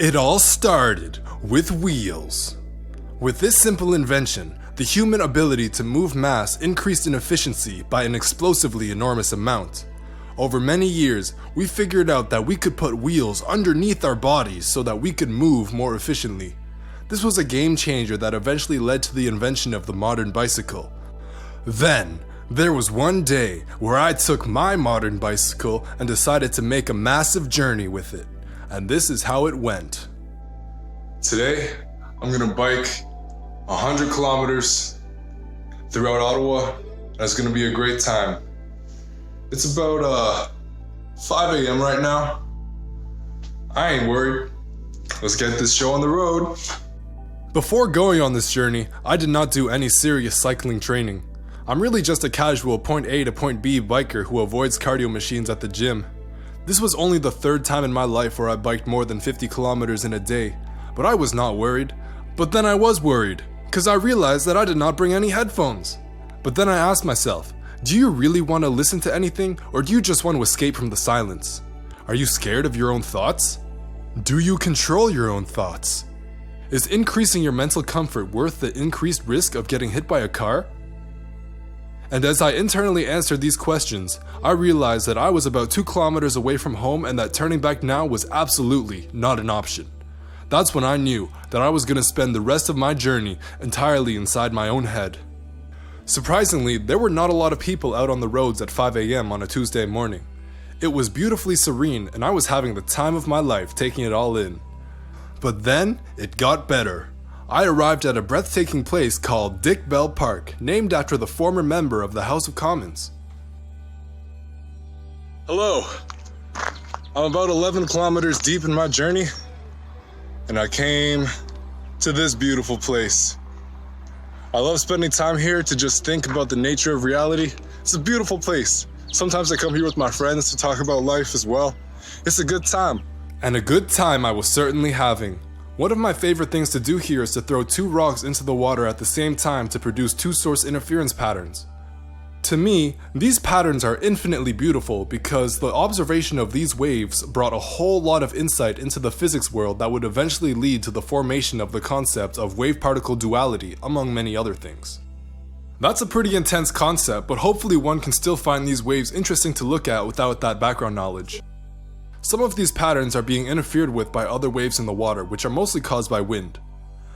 It all started with wheels. With this simple invention, the human ability to move mass increased in efficiency by an explosively enormous amount. Over many years, we figured out that we could put wheels underneath our bodies so that we could move more efficiently. This was a game changer that eventually led to the invention of the modern bicycle. Then, there was one day where I took my modern bicycle and decided to make a massive journey with it. And this is how it went. Today, I'm gonna bike 100 kilometers throughout Ottawa, and it's gonna be a great time. It's about 5 a.m. right now. I ain't worried. Let's get this show on the road. Before going on this journey, I did not do any serious cycling training. I'm really just a casual point A to point B biker who avoids cardio machines at the gym. This was only the third time in my life where I biked more than 50 kilometers in a day, but I was not worried. But then I was worried, because I realized that I did not bring any headphones. But then I asked myself, do you really want to listen to anything, or do you just want to escape from the silence? Are you scared of your own thoughts? Do you control your own thoughts? Is increasing your mental comfort worth the increased risk of getting hit by a car? And as I internally answered these questions, I realized that I was about 2 kilometers away from home and that turning back now was absolutely not an option. That's when I knew that I was going to spend the rest of my journey entirely inside my own head. Surprisingly, there were not a lot of people out on the roads at 5 a.m. on a Tuesday morning. It was beautifully serene and I was having the time of my life taking it all in. But then, it got better. I arrived at a breathtaking place called Dick Bell Park, named after the former member of the House of Commons. Hello. I'm about 11 kilometers deep in my journey, and I came to this beautiful place. I love spending time here to just think about the nature of reality. It's a beautiful place. Sometimes I come here with my friends to talk about life as well. It's a good time. And a good time I was certainly having. One of my favorite things to do here is to throw 2 rocks into the water at the same time to produce 2 source interference patterns. To me, these patterns are infinitely beautiful because the observation of these waves brought a whole lot of insight into the physics world that would eventually lead to the formation of the concept of wave-particle duality, among many other things. That's a pretty intense concept, but hopefully one can still find these waves interesting to look at without that background knowledge. Some of these patterns are being interfered with by other waves in the water, which are mostly caused by wind.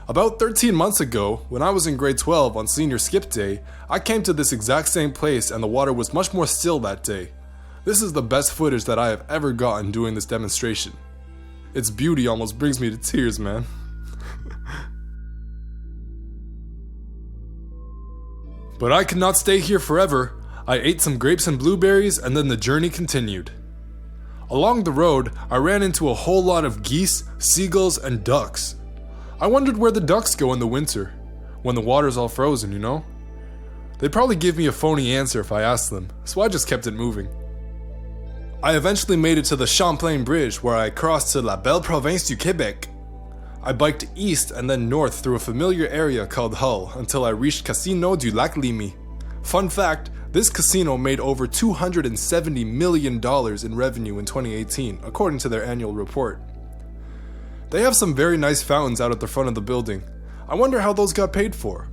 About 13 months ago, when I was in grade 12 on senior skip day, I came to this exact same place and the water was much more still that day. This is the best footage that I have ever gotten doing this demonstration. Its beauty almost brings me to tears, man. But I could not stay here forever. I ate some grapes and blueberries and then the journey continued. Along the road, I ran into a whole lot of geese, seagulls, and ducks. I wondered where the ducks go in the winter, when the water's all frozen, you know? They'd probably give me a phony answer if I asked them, so I just kept it moving. I eventually made it to the Champlain Bridge where I crossed to La Belle Province du Québec. I biked east and then north through a familiar area called Hull until I reached Casino du Lac Limy. Fun fact, this casino made over $270 million in revenue in 2018, according to their annual report. They have some very nice fountains out at the front of the building. I wonder how those got paid for.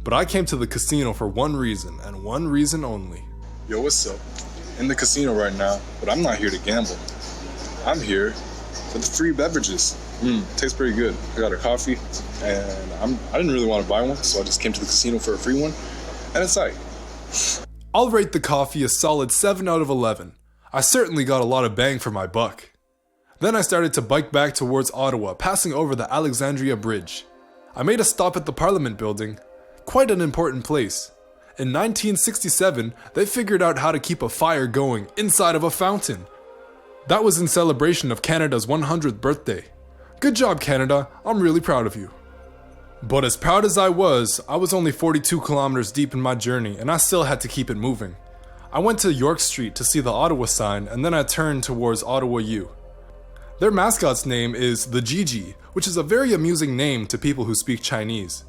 But I came to the casino for one reason, and one reason only. Yo, what's up? In the casino right now, but I'm not here to gamble. I'm here for the free beverages. Tastes pretty good. I got a coffee, and I didn't really want to buy one, so I just came to the casino for a free one, and it's like... I'll rate the coffee a solid 7 out of 11. I certainly got a lot of bang for my buck. Then I started to bike back towards Ottawa, passing over the Alexandria Bridge. I made a stop at the Parliament building. Quite an important place. In 1967, they figured out how to keep a fire going inside of a fountain. That was in celebration of Canada's 100th birthday. Good job, Canada. I'm really proud of you. But as proud as I was only 42 kilometers deep in my journey and I still had to keep it moving. I went to York Street to see the Ottawa sign and then I turned towards Ottawa U. Their mascot's name is the Gigi, which is a very amusing name to people who speak Chinese.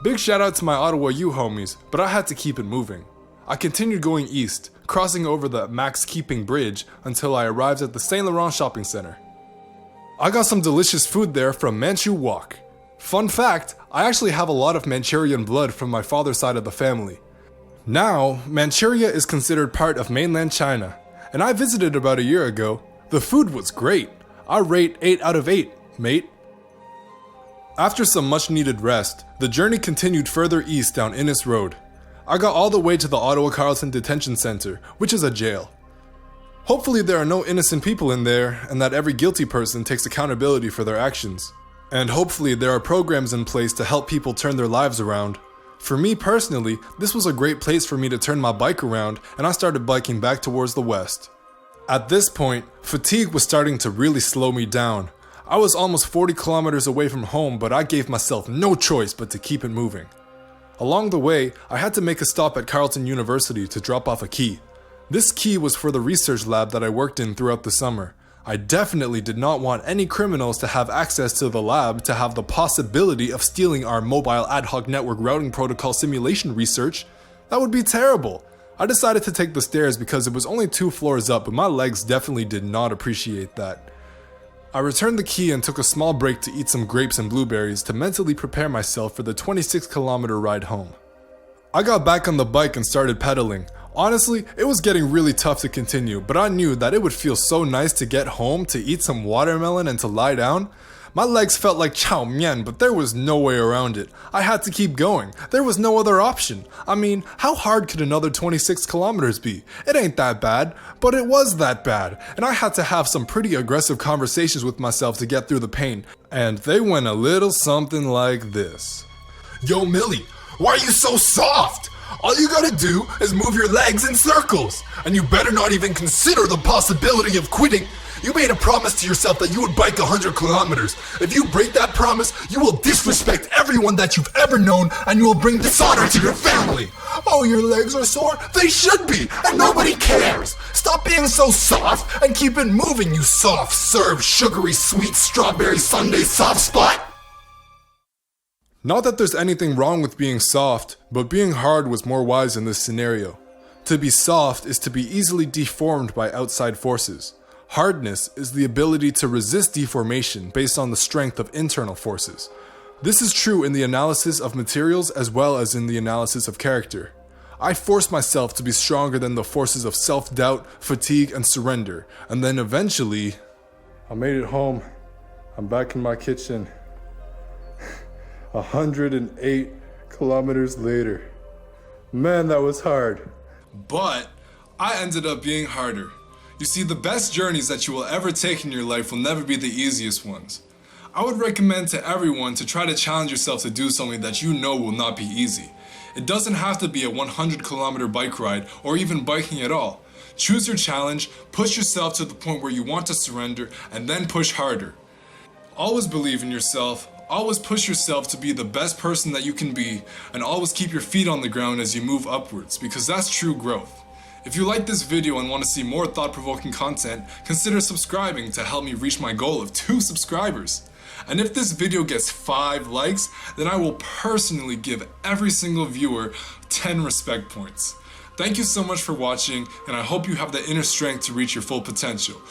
Big shout out to my Ottawa U homies, but I had to keep it moving. I continued going east, crossing over the Max Keeping Bridge until I arrived at the Saint Laurent Shopping Center. I got some delicious food there from Manchu Wok. Fun fact, I actually have a lot of Manchurian blood from my father's side of the family. Now, Manchuria is considered part of mainland China, and I visited about a year ago. The food was great. I rate 8 out of 8, mate. After some much needed rest, the journey continued further east down Innis Road. I got all the way to the Ottawa Carleton Detention Center, which is a jail. Hopefully there are no innocent people in there, and that every guilty person takes accountability for their actions. And hopefully there are programs in place to help people turn their lives around. For me personally, this was a great place for me to turn my bike around, and I started biking back towards the west. At this point, fatigue was starting to really slow me down. I was almost 40 kilometers away from home, but I gave myself no choice but to keep it moving. Along the way, I had to make a stop at Carleton University to drop off a key. This key was for the research lab that I worked in throughout the summer. I definitely did not want any criminals to have access to the lab to have the possibility of stealing our mobile ad hoc network routing protocol simulation research. That would be terrible. I decided to take the stairs because it was only 2 floors up, but my legs definitely did not appreciate that. I returned the key and took a small break to eat some grapes and blueberries to mentally prepare myself for the 26-kilometer ride home. I got back on the bike and started pedaling. Honestly, it was getting really tough to continue, but I knew that it would feel so nice to get home, to eat some watermelon and to lie down. My legs felt like chow mein, but there was no way around it. I had to keep going. There was no other option. I mean, how hard could another 26 kilometers be? It ain't that bad, but it was that bad, and I had to have some pretty aggressive conversations with myself to get through the pain, and they went a little something like this. Yo, Millie, why are you so soft? All you gotta do is move your legs in circles, and you better not even consider the possibility of quitting. You made a promise to yourself that you would bike 100 kilometers. If you break that promise, you will disrespect everyone that you've ever known, and you will bring dishonor to your family. Oh, your legs are sore? They should be, and nobody cares. Stop being so soft and keep it moving, you soft serve sugary sweet strawberry sundae soft spot. Not that there's anything wrong with being soft, but being hard was more wise in this scenario. To be soft is to be easily deformed by outside forces. Hardness is the ability to resist deformation based on the strength of internal forces. This is true in the analysis of materials as well as in the analysis of character. I forced myself to be stronger than the forces of self-doubt, fatigue, and surrender, and then eventually, I made it home. I'm back in my kitchen. 108 kilometers later. Man, that was hard. But I ended up being harder. You see, the best journeys that you will ever take in your life will never be the easiest ones. I would recommend to everyone to try to challenge yourself to do something that you know will not be easy. It doesn't have to be a 100-kilometer bike ride or even biking at all. Choose your challenge, push yourself to the point where you want to surrender, and then push harder. Always believe in yourself. Always push yourself to be the best person that you can be, and always keep your feet on the ground as you move upwards, because that's true growth. If you like this video and want to see more thought-provoking content, consider subscribing to help me reach my goal of 2 subscribers. And if this video gets 5 likes, then I will personally give every single viewer 10 respect points. Thank you so much for watching, and I hope you have the inner strength to reach your full potential.